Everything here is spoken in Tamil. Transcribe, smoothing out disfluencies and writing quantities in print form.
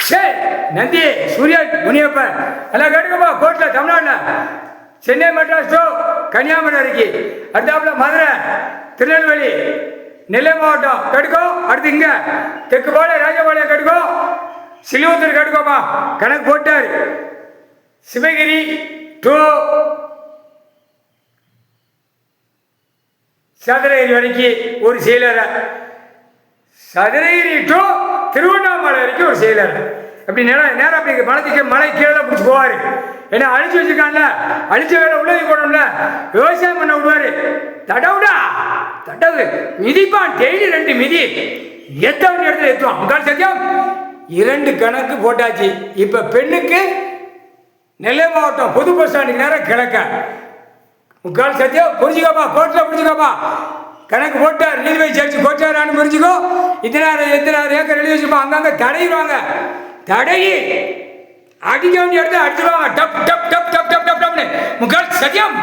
சரி நந்தி சூர்யா முனியப்பன் எல்லாம் கேட்டுக்கப்பா கோர்ட்டில் தமிழ்நாட்டில் சென்னை மெட்ராஸ் டு கன்னியாகுமரி வரைக்கும் அடுத்தாப்புல மதுரை திருநெல்வேலி நெல்லை மாவட்டம் கெடுக்கோ அடுத்து இங்கே தெற்குபாளையம் ராஜபாளையம் கெடுக்கோ சிலுவத்தூர் கெடுக்கோப்பா கணக்கு போட்டார் சிவகிரி டு சதுரகிரி வரைக்கும் ஒரு செயலரை சதுரகிரி டு திருவண்ணாமலை வரைக்கும் ஒரு செயலர் அப்படி நேரம் அப்படி மலைக்கு மலை கீழே பிடிச்சி போவார் ஏன்னா அழிச்சு வச்சிருக்கான்ல அழிச்ச வேலை உள்ளது போடணும்ல விவசாயம் பண்ண விடுவார் தடவுடா தடவு மிதிப்பான் டெய்லி 2 மிதி எத்தனை இடத்துல ஏற்றுவான் முக்கால் சத்தியம் 2 கணக்கு போட்டாச்சு இப்போ பெண்ணுக்கு நெல்லை மாவட்டம் புது பஸ் ஸ்டாண்டுக்கு நேரம் கிழக்க முக்கால் சத்தியம் புரிஞ்சுக்கோப்பா கோர்ட்டில் புரிஞ்சுக்கோப்பா கணக்கு போட்டார் நீதிபதி ஜட்ஜி போட்டாரான்னு புரிஞ்சுக்கோ எத்தனை ஏக்கர் எழுதி வச்சுப்பா அங்கங்கே தடையிடுவாங்க தடையி அடிக்க வேண்டிய இடத்துல அடிச்சிருவாங்க டப் டப் டப் டப் டப் டப் டப்னு முக்கால் சத்தியம்